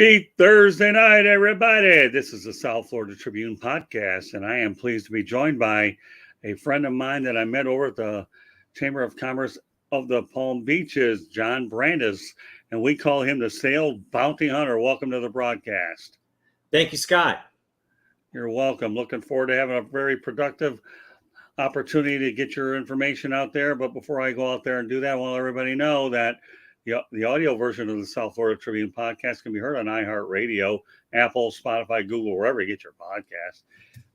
Happy Thursday night, everybody. This is the South Florida Tribune podcast, and I am pleased to be joined by a friend of mine that I met over at the Chamber of Commerce of the Palm Beaches, John Brandis, and we call him the Sales Bounty Hunter. Welcome to the broadcast. Thank you, Scott. You're welcome. Looking forward to having a very productive opportunity to get your information out there. But before I go out there and do that, I want to let everybody know that the audio version of the South Florida Tribune podcast can be heard on iHeartRadio, Apple, Spotify, Google, wherever you get your podcast.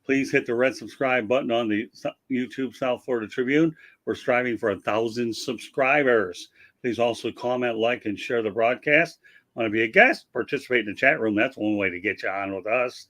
Please hit the red subscribe button on the YouTube South Florida Tribune. We're striving for 1,000 subscribers. Please also comment, like, and share the broadcast. Want to be a guest? Participate in the chat room. That's one way to get you on with us.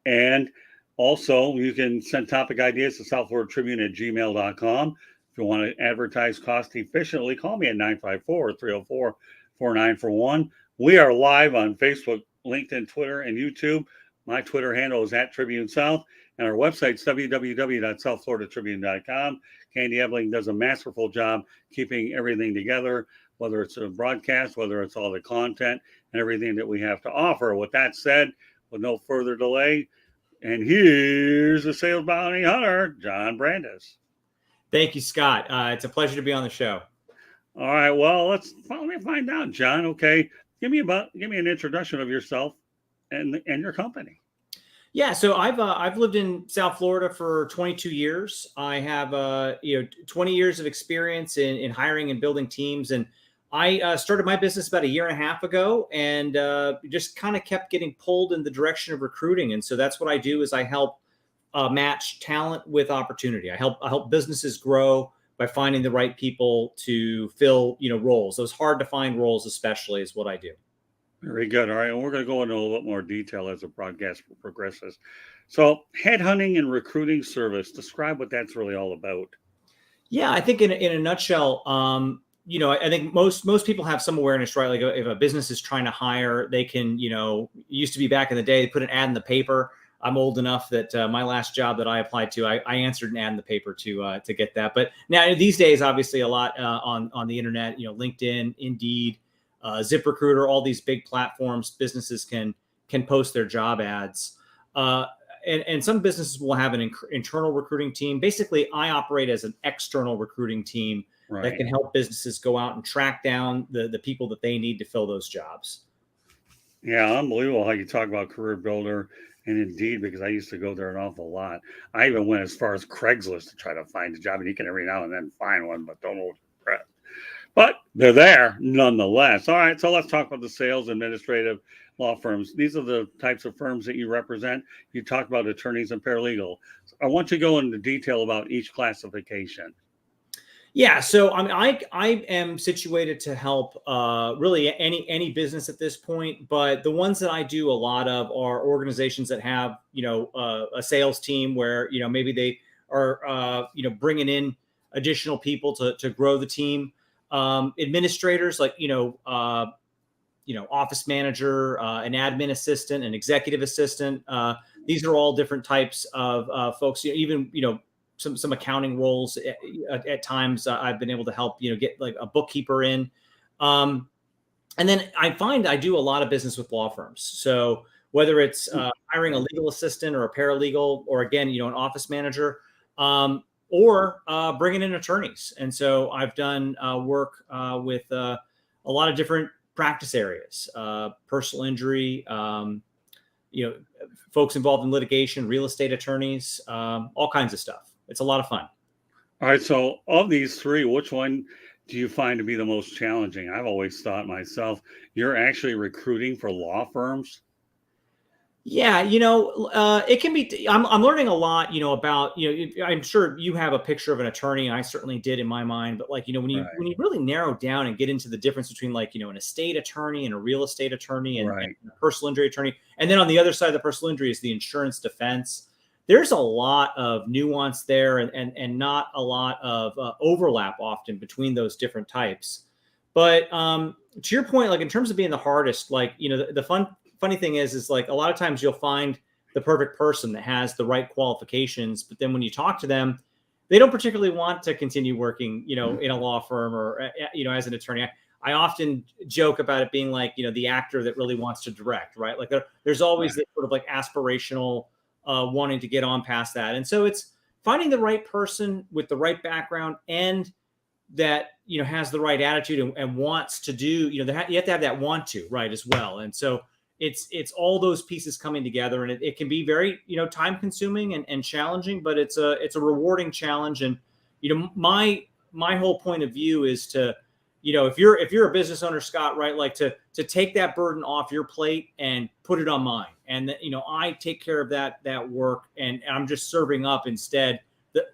And also, you can send topic ideas to southfloridatribune@gmail.com. If you want to advertise cost efficiently, call me at 954-304-4941. We are live on Facebook, LinkedIn, Twitter, and YouTube. My Twitter handle is @TribuneSouth, and our website's www.southfloridatribune.com. Candy Ebling does a masterful job keeping everything together, whether it's a broadcast, whether it's all the content, and everything that we have to offer. With that said, with no further delay, and here's the Sales Bounty Hunter, John Brandis. Thank you, Scott. It's a pleasure to be on the show. All right. Well, let me find out, John. Okay, give me an introduction of yourself and your company. Yeah, so I've lived in South Florida for 22 years. I have 20 years of experience in hiring and building teams, and I started my business about 1.5 years ago, and just kind of kept getting pulled in the direction of recruiting. And so that's what I do is I help match talent with opportunity. I help businesses grow by finding the right people to fill roles. Those hard to find roles, especially, is what I do. Very good. All right, and we're going to go into a little bit more detail as the broadcast progresses. So, headhunting and recruiting service. Describe what that's really all about. Yeah, I think in a nutshell. I think most people have some awareness, right? Like if a business is trying to hire, they can, it used to be back in the day, they put an ad in the paper. I'm old enough that my last job that I applied to, I answered an ad in the paper to get that. But now these days, obviously a lot on the internet, LinkedIn, Indeed, ZipRecruiter, all these big platforms, businesses can post their job ads. And some businesses will have an internal recruiting team. Basically, I operate as an external recruiting team. Right. That can help businesses go out and track down the people that they need to fill those jobs. Yeah, unbelievable how you talk about Career Builder and Indeed, because I used to go there an awful lot. I even went as far as Craigslist to try to find a job, and you can every now and then find one, but don't hold your breath. But they're there nonetheless. All right, so let's talk about the sales administrative law firms. These are the types of firms that you represent. You talk about attorneys and paralegal. I want you to go into detail about each classification. Yeah, so I am situated to help really any business at this point, but the ones that I do a lot of are organizations that have a sales team where maybe they are bringing in additional people to grow the team. Administrators like office manager, an admin assistant, an executive assistant. These are all different types of folks. Even some accounting roles at times. I've been able to help get like a bookkeeper in, and then I find I do a lot of business with law firms. So whether it's hiring a legal assistant or a paralegal, or again an office manager, or bringing in attorneys. And so I've done work with a lot of different practice areas, personal injury, folks involved in litigation, real estate attorneys, all kinds of stuff. It's a lot of fun. All right. So of these three, which one do you find to be the most challenging? I've always thought myself, you're actually recruiting for law firms. Yeah, it can be. I'm learning a lot, about I'm sure you have a picture of an attorney, and I certainly did in my mind. But when you really narrow down and get into the difference between an estate attorney and a real estate attorney and a personal injury attorney, and then on the other side of the personal injury is the insurance defense. There's a lot of nuance there, and not a lot of overlap often between those different types. But to your point, in terms of being the hardest, the funny thing is like a lot of times you'll find the perfect person that has the right qualifications, but then when you talk to them, they don't particularly want to continue working, in a law firm or, as an attorney. I often joke about it being like, the actor that really wants to direct, right? Like there's always this sort of like aspirational wanting to get on past that. And so it's finding the right person with the right background and that, has the right attitude and wants to do, you have to have that want to, right, as well. And so it's all those pieces coming together, and it can be very, time consuming and challenging, but it's a rewarding challenge. And, my whole point of view is to, if you're a business owner, Scott, right, like to take that burden off your plate and put it on mine. And that, I take care of that work, and I'm just serving up instead the,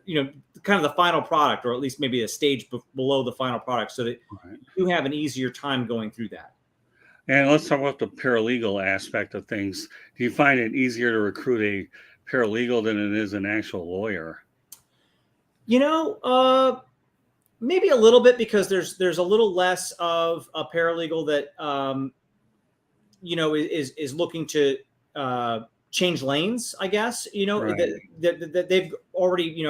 kind of the final product, or at least maybe a stage below the final product, so that you have an easier time going through that. And let's talk about the paralegal aspect of things. Do you find it easier to recruit a paralegal than it is an actual lawyer? Maybe a little bit, because there's a little less of a paralegal that is looking to change lanes, I guess. That they've already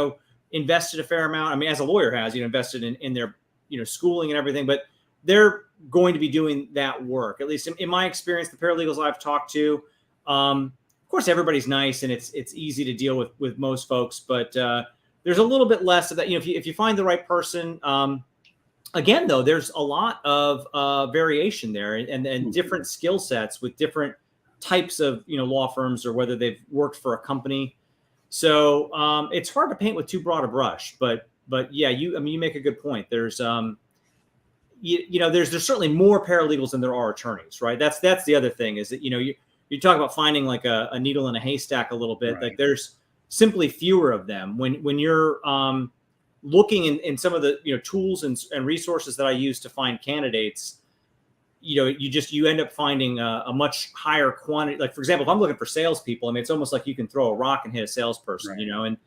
invested a fair amount. I mean, as a lawyer has invested in their schooling and everything, but they're going to be doing that work. At least in my experience, the paralegals I've talked to, of course, everybody's nice and it's easy to deal with most folks, but there's a little bit less of that. If you find the right person, again, though, there's a lot of variation there, and different skill sets with different types of law firms, or whether they've worked for a company. So it's hard to paint with too broad a brush. But yeah, you make a good point. There's there's certainly more paralegals than there are attorneys, right? That's the other thing, is that you talk about finding like a needle in a haystack a little bit. Right. Like there's simply fewer of them. When you're looking in some of the tools and resources that I use to find candidates, you end up finding a much higher quantity. Like, for example, if I'm looking for salespeople, I mean, it's almost like you can throw a rock and hit a salesperson, right. And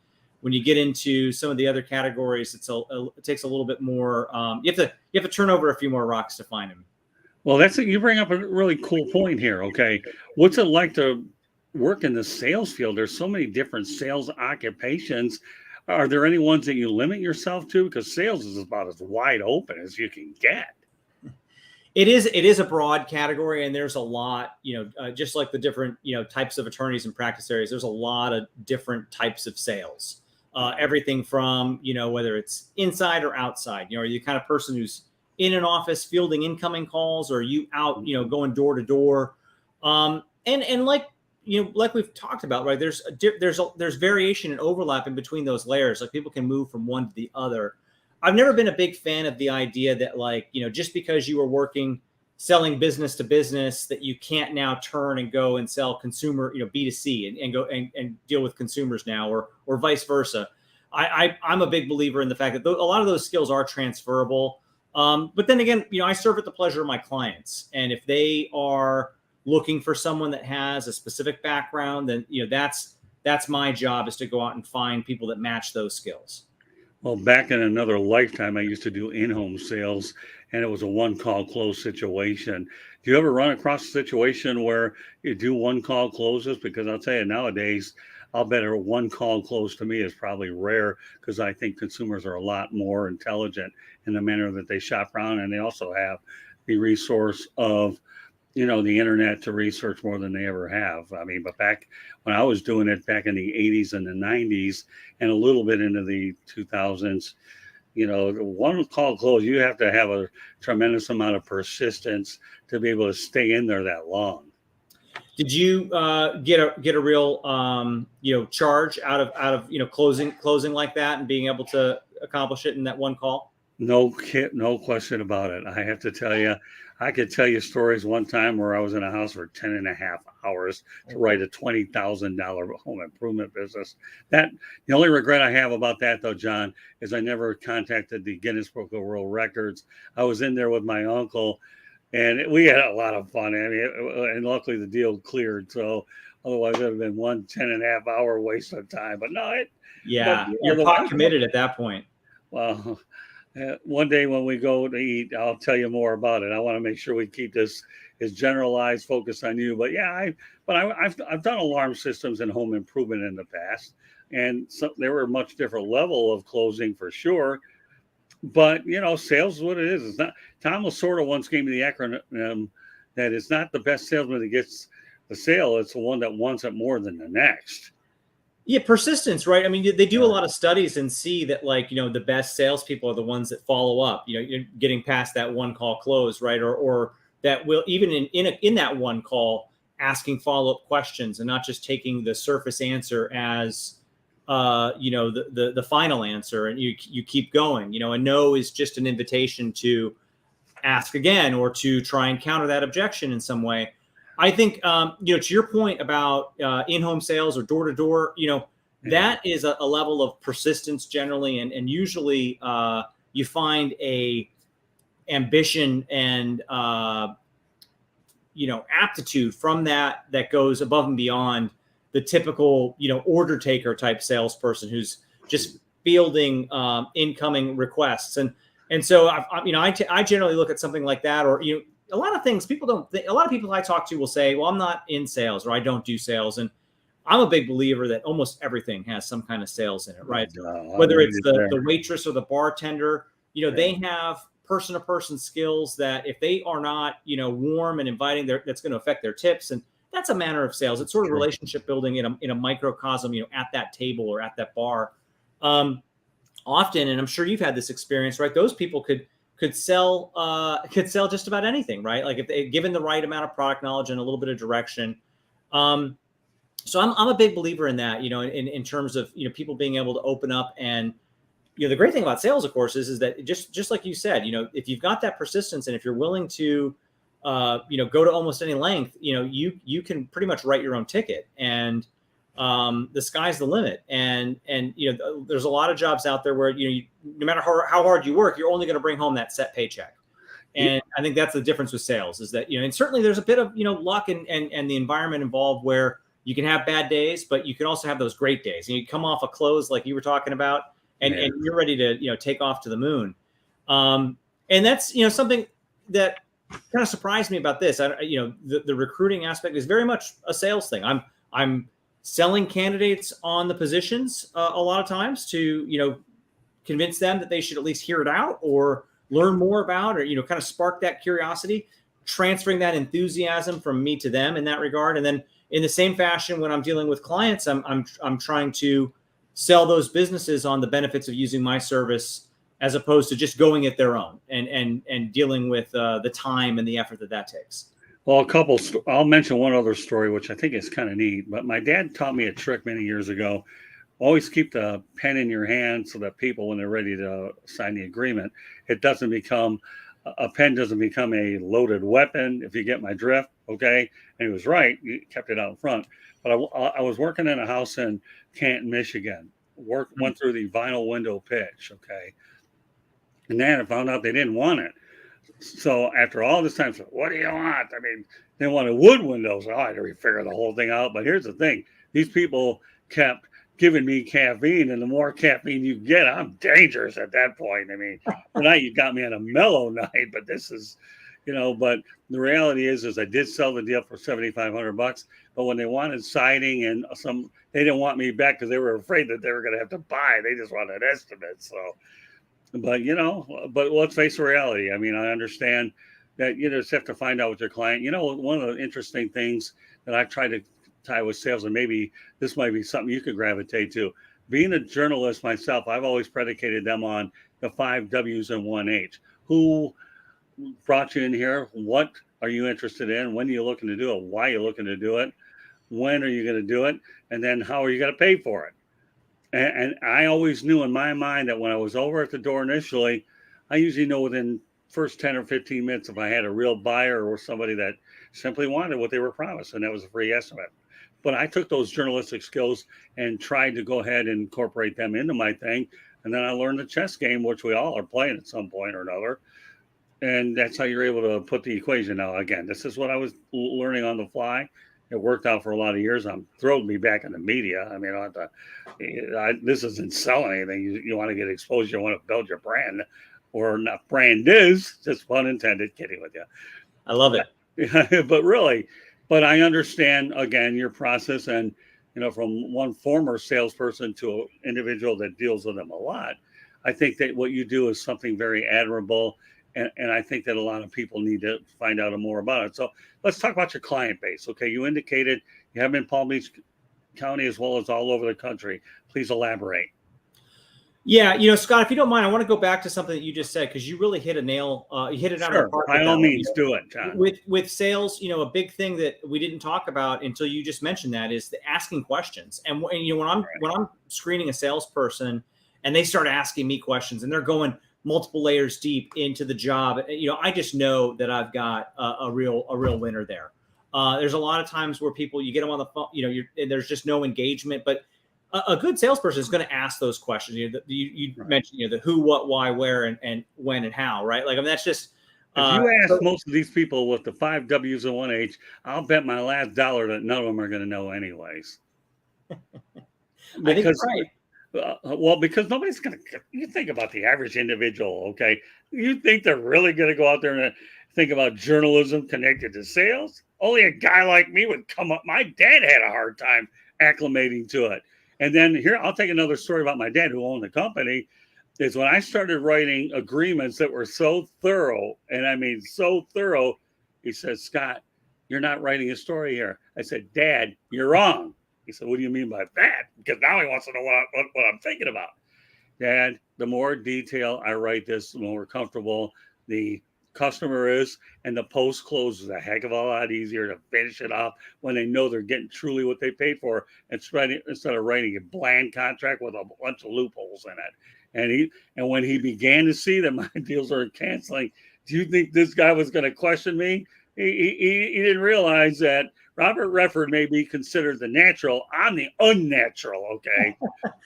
when you get into some of the other categories, it takes a little bit more. You have to turn over a few more rocks to find them. Well, you bring up a really cool point here. Okay, what's it like to work in the sales field? There's so many different sales occupations. Are there any ones that you limit yourself to? Because sales is about as wide open as you can get. It is a broad category, and there's a lot, just like the different, types of attorneys and practice areas, there's a lot of different types of sales. Everything from, whether it's inside or outside, are you the kind of person who's in an office fielding incoming calls, or are you out, going door to door? And like, like we've talked about, right, there's variation and overlap in between those layers. Like, people can move from one to the other. I've never been a big fan of the idea that, like, just because you were selling business to business, that you can't now turn and go and sell consumer, B2C and go and deal with consumers now, or vice versa. I'm a big believer in the fact that a lot of those skills are transferable. But then again, I serve at the pleasure of my clients. And if they are looking for someone that has a specific background, then, that's my job, is to go out and find people that match those skills. Well, back in another lifetime, I used to do in-home sales, and it was a one-call close situation. Do you ever run across a situation where you do one-call closes? Because I'll tell you, nowadays, I'll bet a one-call close to me is probably rare, because I think consumers are a lot more intelligent in the manner that they shop around, and they also have the resource of the internet to research more than they ever have. I mean, but back when I was doing it back in the 80s and the 90s and a little bit into the 2000s, one call close, you have to have a tremendous amount of persistence to be able to stay in there that long. Did you get a real charge out of closing like that and being able to accomplish it in that one call? No question about it. I have to tell you, I could tell you stories one time where I was in a house for 10 and a half hours to write a $20,000 home improvement business. The only regret I have about that, though, John, is I never contacted the Guinness Book of World Records. I was in there with my uncle, and we had a lot of fun. I mean, and luckily the deal cleared. So otherwise it would have been 1 10.5-hour waste of time. But no, you're pot committed at that point. Well, one day when we go to eat, I'll tell you more about it. I want to make sure we keep this as generalized, focus on you. But yeah, I've done alarm systems and home improvement in the past, and they were a much different level of closing for sure. But sales is what it is. It's not. Tom Lasorda once gave me the acronym that it's not the best salesman that gets the sale; it's the one that wants it more than the next. Yeah, persistence, right? I mean, they do a Yeah. lot of studies and see that, like, the best salespeople are the ones that follow up. You're getting past that one call close, right? Or that will, even in that one call, asking follow up questions and not just taking the surface answer as the final answer, and you keep going. A no is just an invitation to ask again or to try and counter that objection in some way. I think, to your point about in-home sales or door-to-door, that is a level of persistence generally, and usually you find a ambition and aptitude from that goes above and beyond the typical order taker type salesperson who's just fielding incoming requests. And so I generally look at something like that, or a lot of things people don't think. A lot of people I talk to will say, well, I'm not in sales, or I don't do sales. And I'm a big believer that almost everything has some kind of sales in it, right? Whether it's the waitress or the bartender, they have person-to-person skills that if they are not, warm and inviting, that's going to affect their tips. And that's a manner of sales. It's sort of relationship building in a microcosm, at that table or at that bar. Often, and I'm sure you've had this experience, right? Those people could sell just about anything, right? Like if they given the right amount of product knowledge and a little bit of direction. So I'm a big believer in that, in terms of, people being able to open up. And, the great thing about sales, of course, is that just like you said, if you've got that persistence and if you're willing to, go to almost any length, you can pretty much write your own ticket, and the sky's the limit. And there's a lot of jobs out there where, no matter how hard you work, you're only going to bring home that set paycheck. And I think that's the difference with sales, is that, and certainly there's a bit of, luck and the environment involved where you can have bad days, but you can also have those great days. And you come off a close like you were talking about, and you're ready to, take off to the moon. And that's, something that kind of surprised me about this. The recruiting aspect is very much a sales thing. I'm selling candidates on the positions a lot of times to, convince them that they should at least hear it out or learn more about, or, kind of spark that curiosity, transferring that enthusiasm from me to them in that regard. And then in the same fashion, when I'm dealing with clients, I'm trying to sell those businesses on the benefits of using my service, as opposed to just going it their own and dealing with the time and the effort that takes. Well, I'll mention one other story, which I think is kind of neat. But my dad taught me a trick many years ago. Always keep the pen in your hand so that people, when they're ready to sign the agreement, a pen doesn't become a loaded weapon, if you get my drift. Okay. And he was right. He kept it out in front. But I was working in a house in Canton, Michigan. Went through the vinyl window pitch. Okay. And then I found out they didn't want it. So after all this time, so what do you want? I mean, they wanted wood windows. I had to figure the whole thing out. But here's the thing. These people kept giving me caffeine, and the more caffeine you get, I'm dangerous at that point. I mean, tonight you got me on a mellow night, but this is, but the reality is I did sell the deal for $7,500. But when they wanted siding and they didn't want me back because they were afraid that they were going to have to buy. They just wanted estimates. So, but let's face the reality. I mean, I understand that you just have to find out with your client. One of the interesting things that I've tried to tie with sales, and maybe this might be something you could gravitate to. Being a journalist myself, I've always predicated them on the 5 W's and 1 H. Who brought you in here? What are you interested in? When are you looking to do it? Why are you looking to do it? When are you going to do it? And then how are you going to pay for it? And I always knew in my mind that when I was over at the door initially, I usually know within first 10 or 15 minutes if I had a real buyer or somebody that simply wanted what they were promised, and that was a free estimate. But I took those journalistic skills and tried to go ahead and incorporate them into my thing. And then I learned the chess game, which we all are playing at some point or another. And that's how you're able to put the equation. Now, again, this is what I was learning on the fly. It worked out for a lot of years. I'm thrilled to be back in the media. I mean, this isn't selling anything. You want to get exposure. You want to build your brand, or not. Brand is just pun intended. Kidding with you. I love it. But I understand, again, your process. And, from one former salesperson to an individual that deals with them a lot, I think that what you do is something very admirable. And I think that a lot of people need to find out more about it. So let's talk about your client base. Okay. You indicated you have them in Palm Beach County as well as all over the country. Please elaborate. Yeah, Scott, if you don't mind, I want to go back to something that you just said, because you really hit a nail. You hit it out of the park. By all means, do it, John. With sales, a big thing that we didn't talk about until you just mentioned that is the asking questions. And when I'm screening a salesperson and they start asking me questions and they're going multiple layers deep into the job, I just know that I've got a real winner there. There's a lot of times where you get them on the phone, and there's just no engagement, but a good salesperson is going to ask those questions. You right. mentioned, the who, what, why, where, and when and how, right? Like, I mean, that's just. If you ask most of these people with the 5 W's and 1 H, I'll bet my last dollar that none of them are going to know anyways. I think that's right. Because nobody's going to. You think about the average individual, okay? You think they're really going to go out there and think about journalism connected to sales? Only a guy like me would come up. My dad had a hard time acclimating to it. And then here, I'll take another story about my dad who owned the company, is when I started writing agreements that were so thorough, and I mean so thorough, he said, Scott, you're not writing a story here. I said, Dad, you're wrong. He said, what do you mean by that? Because now he wants to know what I'm thinking about. Dad, the more detail I write this, the more comfortable the customer is, and the post close is a heck of a lot easier to finish it off when they know they're getting truly what they paid for, instead of writing a bland contract with a bunch of loopholes in it. And when he began to see that my deals are canceling, do you think this guy was going to question me? He didn't realize that Robert Redford may be considered the natural. I'm the unnatural. Okay.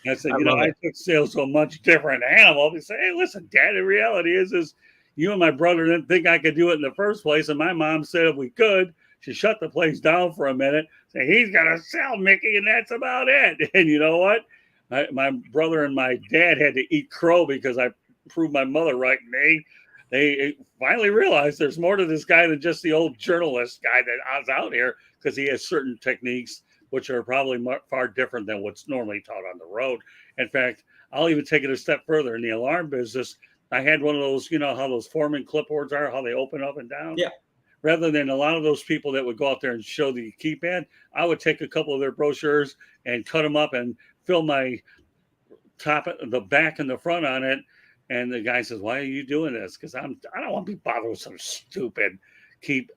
I said, I took sales to a much different animal. They say, hey, listen, Dad, the reality is you and my brother didn't think I could do it in the first place. And my mom said if we could, she shut the place down for a minute. Say, he's got to sell Mickey, and that's about it. And you know what? My brother and my dad had to eat crow because I proved my mother right. And they finally realized there's more to this guy than just the old journalist guy that was out here, because he has certain techniques which are probably far different than what's normally taught on the road. In fact, I'll even take it a step further. In the alarm business, I had one of those, how those Foreman clipboards are, how they open up and down. Yeah. Rather than a lot of those people that would go out there and show the keypad, I would take a couple of their brochures and cut them up and fill my top, the back and the front on it. And the guy says, why are you doing this? Because I don't want to be bothered with some stupid key.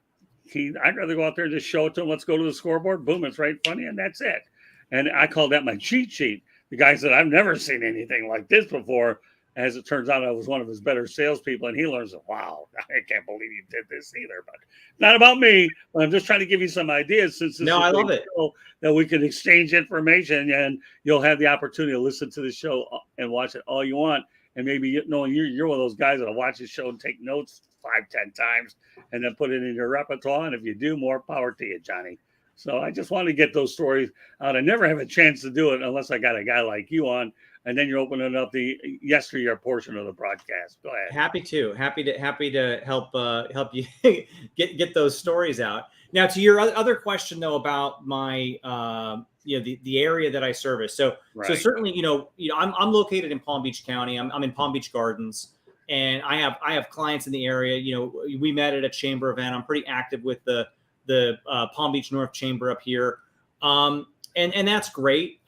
I'd rather go out there and just show it to them. Let's go to the scoreboard. Boom, it's right in front of you, and that's it. And I call that my cheat sheet. The guy said, I've never seen anything like this before. As it turns out, I was one of his better salespeople, and he learns, wow, I can't believe you did this either. But not about me, but I'm just trying to give you some ideas, since this I love it, that we can exchange information, and you'll have the opportunity to listen to the show and watch it all you want. And maybe you're one of those guys that'll watch the show and take notes 5-10 times and then put it in your repertoire. And if you do, more power to you, Johnny. So I just want to get those stories out. I never have a chance to do it unless I got a guy like you on. And then you're opening up the yesteryear portion of the broadcast. Go ahead. Happy to help you get those stories out. Now, to your other question though about my the area that I service. So certainly I'm located in Palm Beach County. I'm in Palm Beach Gardens, and I have clients in the area. We met at a chamber event. I'm pretty active with the Palm Beach North Chamber up here, and that's great.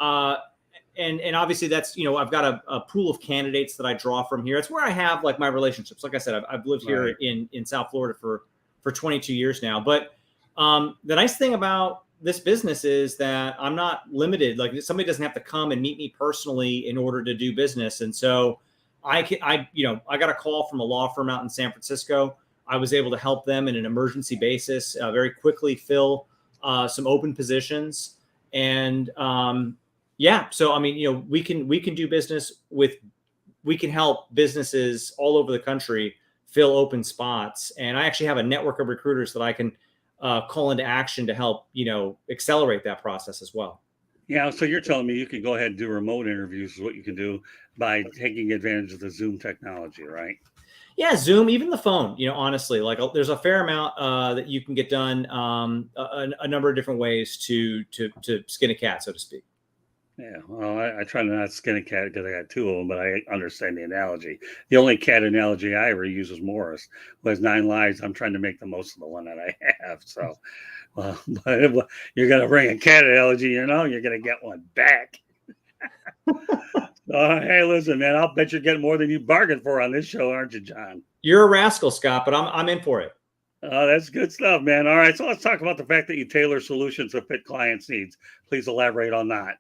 And obviously that's, I've got a pool of candidates that I draw from here. It's where I have like my relationships. Like I said, I've lived here in South Florida for 22 years now. But the nice thing about this business is that I'm not limited. Like, somebody doesn't have to come and meet me personally in order to do business. And so I got a call from a law firm out in San Francisco. I was able to help them in an emergency basis, very quickly fill some open positions. And, so, I mean, we can do business we can help businesses all over the country fill open spots. And I actually have a network of recruiters that I can call into action to help, accelerate that process as well. Yeah. So you're telling me you can go ahead and do remote interviews is what you can do by taking advantage of the Zoom technology, right? Yeah. Zoom, even the phone, honestly, like there's a fair amount that you can get done a number of different ways to skin a cat, so to speak. Yeah, well, I try to not skin a cat because I got two of them, but I understand the analogy. The only cat analogy I ever use is Morris, who has 9 lives. I'm trying to make the most of the one that I have. So, but if you're going to bring a cat analogy, you're going to get one back. Hey, listen, man, I'll bet you're getting more than you bargained for on this show, aren't you, John? You're a rascal, Scott, but I'm in for it. That's good stuff, man. All right, so let's talk about the fact that you tailor solutions to fit clients' needs. Please elaborate on that.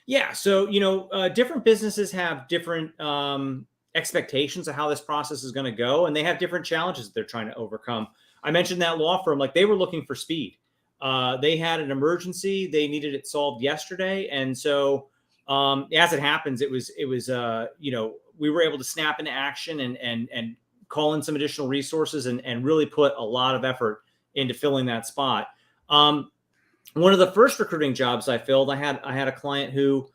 Yeah. So, different businesses have different expectations of how this process is going to go, and they have different challenges that they're trying to overcome. I mentioned that law firm, like they were looking for speed. They had an emergency; they needed it solved yesterday, and so as it happens, it was we were able to snap into action and call in some additional resources and really put a lot of effort into filling that spot. One of the first recruiting jobs I filled, I had a client who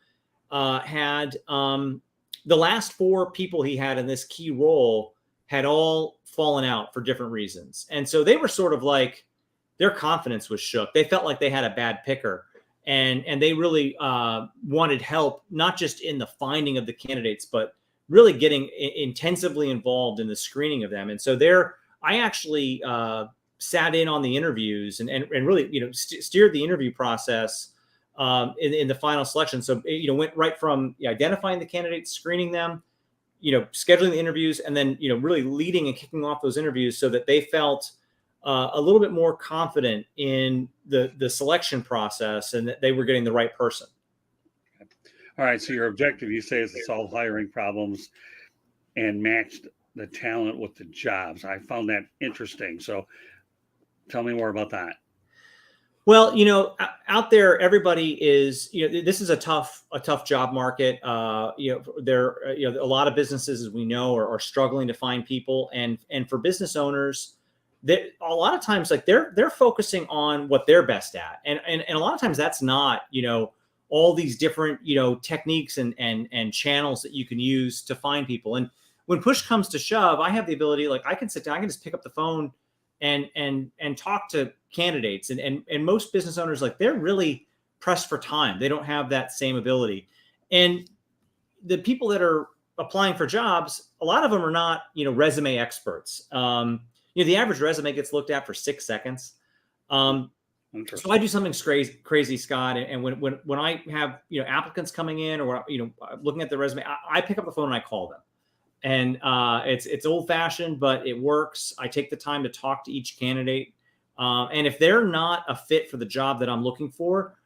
had the last 4 people he had in this key role had all fallen out for different reasons. And so they were sort of like, their confidence was shook. They felt like they had a bad picker, and they really wanted help, not just in the finding of the candidates, but really getting intensively involved in the screening of them. And so I actually sat in on the interviews and really, steered the interview process in the final selection. So, went right from identifying the candidates, screening them, scheduling the interviews, and then, really leading and kicking off those interviews so that they felt a little bit more confident in the selection process and that they were getting the right person. All right. So your objective, you say, is to solve hiring problems and match the talent with the jobs. I found that interesting. So tell me more about that. Well, out there, everybody is, this is a tough job market. There, a lot of businesses, as we know, are struggling to find people, and for business owners, that a lot of times, like they're focusing on what they're best at, and a lot of times that's not, all these different, techniques and channels that you can use to find people. And when push comes to shove, I have the ability, like I can sit down, I can just pick up the phone and talk to candidates, and most business owners, like they're really pressed for time. They don't have that same ability. And the people that are applying for jobs, a lot of them are not, resume experts. The average resume gets looked at for 6 seconds. So I do something crazy, Scott. And when I have, applicants coming in, or, looking at the resume, I pick up the phone and I call them. And it's old fashioned, but it works. I take the time to talk to each candidate. And if they're not a fit for the job that I'm looking for,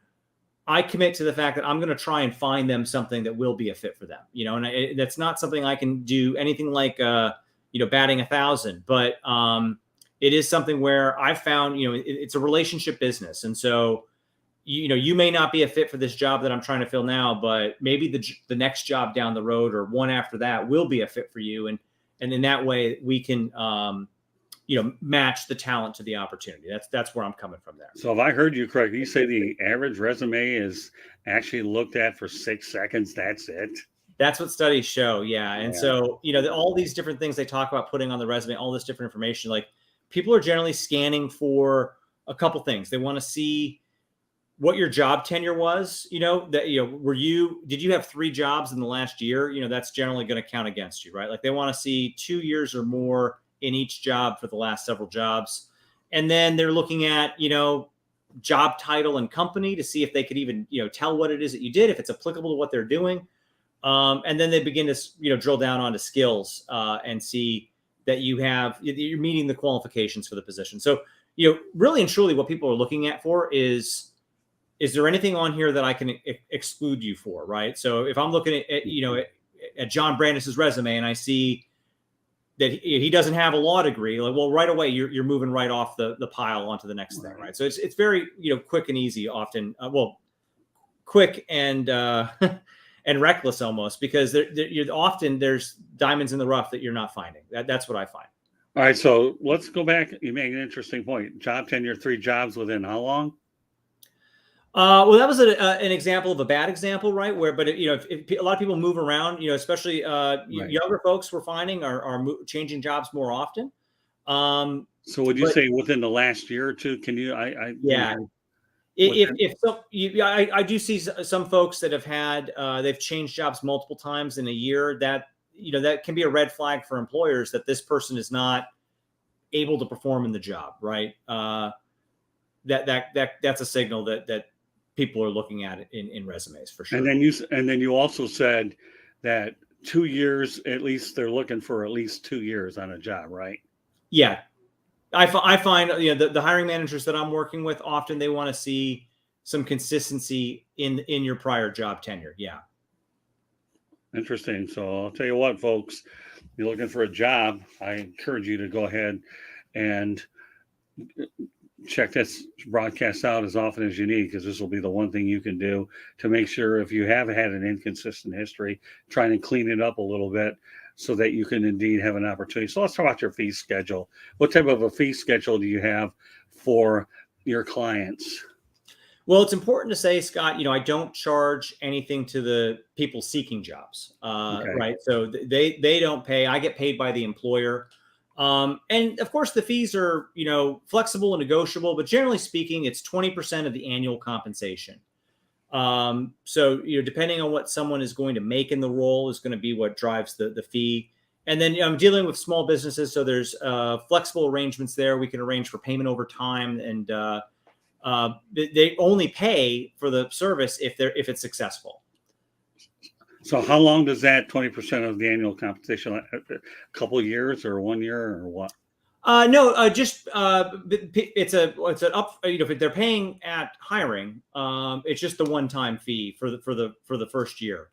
I commit to the fact that I'm going to try and find them something that will be a fit for them. And that's not something I can do anything like, batting 1,000, but it is something where I've found, it's a relationship business. And so, you may not be a fit for this job that I'm trying to fill now, but maybe the next job down the road or one after that will be a fit for you. And in that way we can, match the talent to the opportunity. That's where I'm coming from there. So if I heard you correctly, you say the average resume is actually looked at for 6 seconds. That's it. That's what studies show. Yeah. And so, all these different things they talk about putting on the resume, all this different information, like people are generally scanning for a couple things. They want to see what your job tenure was, did you have 3 jobs in the last year? That's generally going to count against you, right? Like they want to see 2 years or more in each job for the last several jobs. And then they're looking at, job title and company to see if they could even, tell what it is that you did, if it's applicable to what they're doing. And then they begin to, drill down onto skills and see that you're meeting the qualifications for the position. So, really and truly what people are looking at for is there anything on here that I can exclude you for, right? So if I'm looking at John Brandis's resume and I see that he doesn't have a law degree, like, well, right away you're moving right off the pile onto the next thing, right? So it's very quick and easy, often, quick and and reckless almost, because often there's diamonds in the rough that you're not finding. That's what I find. All right, so let's go back. You make an interesting point. Job tenure, 3 jobs within how long? Well, that was an example of a bad example, right? But if a lot of people move around, especially younger folks, we're finding are changing jobs more often. So would you say within the last year or two? Can you? Yeah, I do see some folks that have had they've changed jobs multiple times in a year. That that can be a red flag for employers that this person is not able to perform in the job, right? That's a signal that people are looking at it in resumes for sure. And then you also said that 2 years at least, they're looking for at least 2 years on a job, right? Yeah, I find the hiring managers that I'm working with often they want to see some consistency in your prior job tenure. Yeah. Interesting. So I'll tell you what, folks, you're looking for a job, I encourage you to go ahead and check this broadcast out as often as you need, because this will be the one thing you can do to make sure if you have had an inconsistent history, trying to clean it up a little bit so that you can indeed have an opportunity. So let's talk about your fee schedule. What type of a fee schedule do you have for your clients? Well, it's important to say, Scott, I don't charge anything to the people seeking jobs, Okay. right? So they don't pay. I get paid by the employer. And of course, the fees are, flexible and negotiable, but generally speaking, it's 20% of the annual compensation. So, depending on what someone is going to make in the role is going to be what drives the fee. And then I'm dealing with small businesses. So there's flexible arrangements there. We can arrange for payment over time, and they only pay for the service if it's successful. So how long does that 20% of the annual compensation, a couple of years or 1 year or what? No, just it's an up. If they're paying at hiring, it's just the one-time fee for the first year.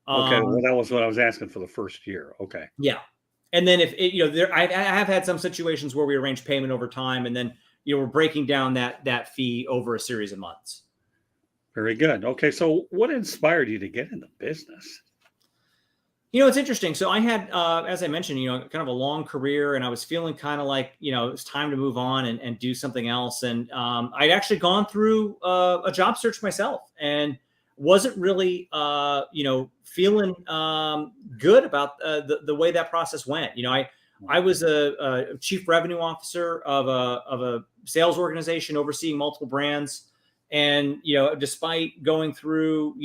Okay, well, that was what I was asking for the first year. Okay. Yeah, and then if I have had some situations where we arrange payment over time, and then we're breaking down that fee over a series of months. Very good. Okay, so what inspired you to get in the business? It's interesting. So I had, as I mentioned, kind of a long career, and I was feeling kind of like, it was time to move on and do something else. And I'd actually gone through a job search myself and wasn't really, feeling good about the way that process went. I was a chief revenue officer of a sales organization overseeing multiple brands. And, despite going through,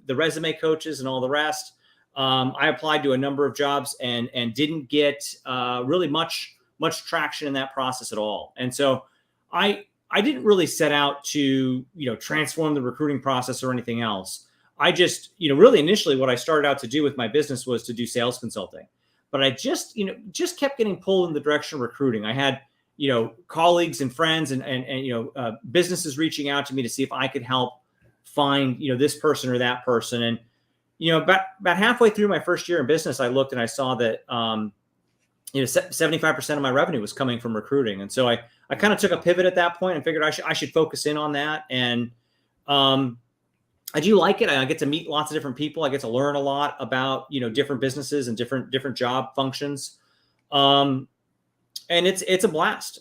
the resume coaches and all the rest, I applied to a number of jobs and didn't get really much traction in that process at all. And so I didn't really set out to, transform the recruiting process or anything else. I just, really initially what I started out to do with my business was to do sales consulting. But I just kept getting pulled in the direction of recruiting. I had, colleagues and friends and businesses reaching out to me to see if I could help find, this person or that person. And, about halfway through my first year in business, I looked and I saw that, 75% of my revenue was coming from recruiting. And so I kind of took a pivot at that point and figured I should focus in on that. And I do like it. I get to meet lots of different people. I get to learn a lot about, different businesses and different job functions. And it's a blast.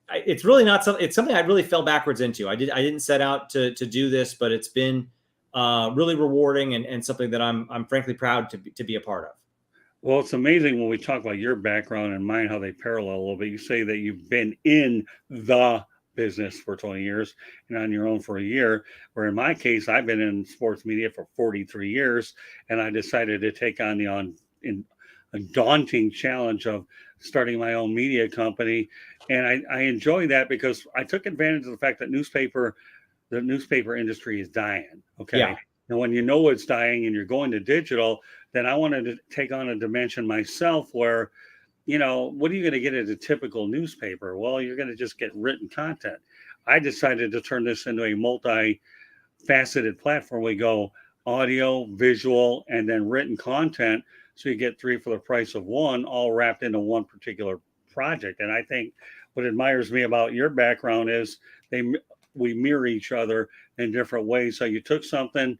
It's really not something, it's something I really fell backwards into. I didn't set out to do this, but it's been really rewarding and something that I'm frankly proud to be a part of. Well, it's amazing when we talk about your background and mine, how they parallel a little bit. You say that you've been in the business for 20 years and on your own for a year, where in my case, I've been in sports media for 43 years, and I decided to take on a daunting challenge of starting my own media company. And I enjoy that because I took advantage of the fact that the newspaper industry is dying. Okay. Yeah. And when it's dying and you're going to digital, then I wanted to take on a dimension myself where, what are you going to get at a typical newspaper? Well, you're going to just get written content. I decided to turn this into a multi-faceted platform. We go audio, visual, and then written content. So you get three for the price of one, all wrapped into one particular project. And I think what admires me about your background is we mirror each other in different ways. So you took something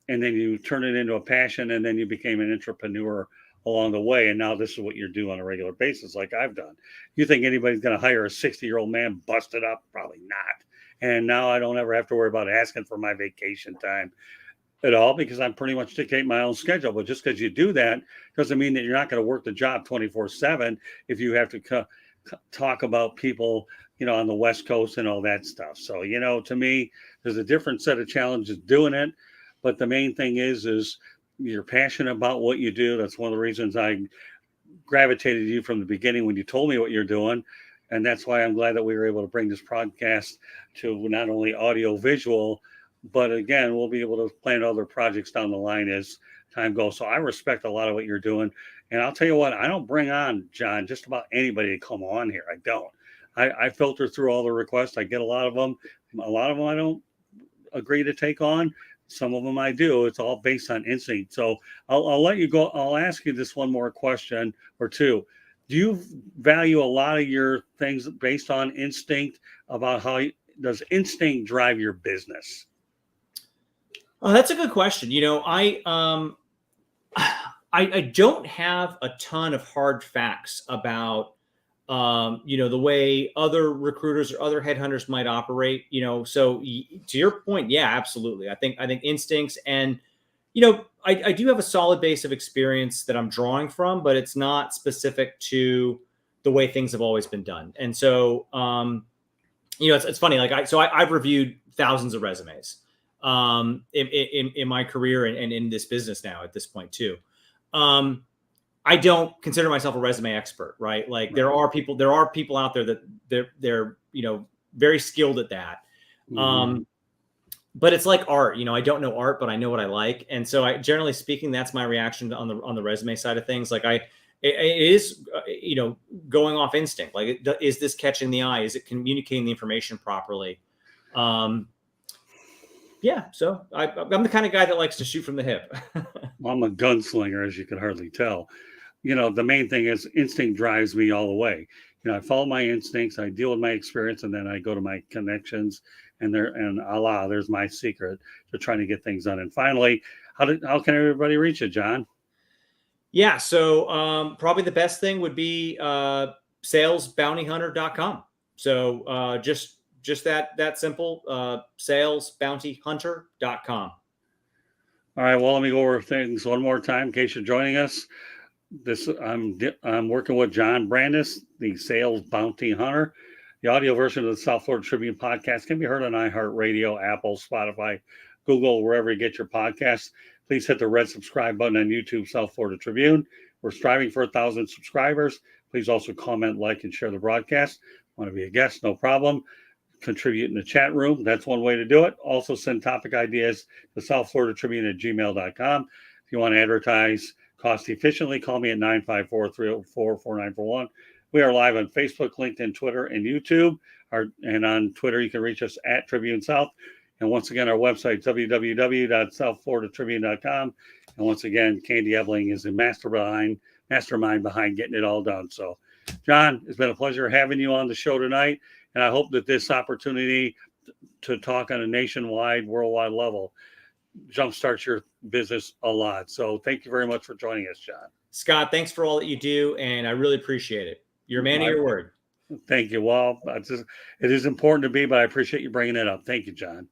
and then you turn it into a passion, and then you became an entrepreneur along the way. And now this is what you're doing on a regular basis, like I've done. You think anybody's going to hire a 60-year-old man busted up? Probably not. And now I don't ever have to worry about asking for my vacation time at all, because I'm pretty much dictating my own schedule. But just because you do that doesn't mean that you're not going to work the job 24/7 if you have to talk about people, on the West Coast and all that stuff. So, to me, there's a different set of challenges doing it. But the main thing is you're passionate about what you do. That's one of the reasons I gravitated to you from the beginning when you told me what you're doing. And that's why I'm glad that we were able to bring this podcast to not only audio visual, but again, we'll be able to plan other projects down the line as time goes. So I respect a lot of what you're doing. And I'll tell you what, I don't bring on, John, just about anybody to come on here. I don't. I filter through all the requests. I get a lot of them. A lot of them I don't agree to take on. Some of them I do. It's all based on instinct. So I'll let you go. I'll ask you this one more question or two. Do you value a lot of your things based on instinct about does instinct drive your business? Oh, that's a good question. I don't have a ton of hard facts about the way other recruiters or other headhunters might operate, so to your point, yeah, absolutely. I think instincts and, I do have a solid base of experience that I'm drawing from, but it's not specific to the way things have always been done. And so, it's funny. Like I've reviewed thousands of resumes, in my career and in this business now at this point too. I don't consider myself a resume expert, right? Like there are people out there that they're very skilled at that. Mm-hmm. But it's like art, I don't know art, but I know what I like. And so generally speaking, that's my reaction on the resume side of things. Like it is, going off instinct. Like, is this catching the eye? Is it communicating the information properly? Yeah. So I'm the kind of guy that likes to shoot from the hip. Well, I'm a gunslinger, as you can hardly tell. The main thing is instinct drives me all the way. I follow my instincts, I deal with my experience, and then I go to my connections, and there's my secret to trying to get things done. And finally, how can everybody reach you, John? Yeah, so probably the best thing would be salesbountyhunter.com. So just that simple, salesbountyhunter.com. All right, well, let me go over things one more time in case you're joining us. I'm working with John Brandis, the Sales Bounty Hunter. The audio version of the South Florida Tribune podcast can be heard on iHeartRadio, Apple, Spotify, Google, wherever you get your podcasts. Please hit the red subscribe button on YouTube, South Florida Tribune. We're striving for 1,000 subscribers. Please also comment, like, and share the broadcast. Want to be a guest? No problem. Contribute in the chat room. That's one way to do it. Also send topic ideas to southfloridatribune@gmail.com. If you want to advertise cost efficiently, call me at 954-304-4941. We are live on Facebook, LinkedIn, Twitter, and YouTube. And on Twitter, you can reach us at Tribune South. And once again, our website, www.southfloridatribune.com. And once again, Candy Ebling is the mastermind behind getting it all done. So, John, it's been a pleasure having you on the show tonight. And I hope that this opportunity to talk on a nationwide, worldwide level jumpstarts your business a lot. So thank you very much for joining us, John. Scott, thanks for all that you do, and I really appreciate it. You're a man of your word. Thank you. Well, it is important to be, but I appreciate you bringing it up. Thank you, John.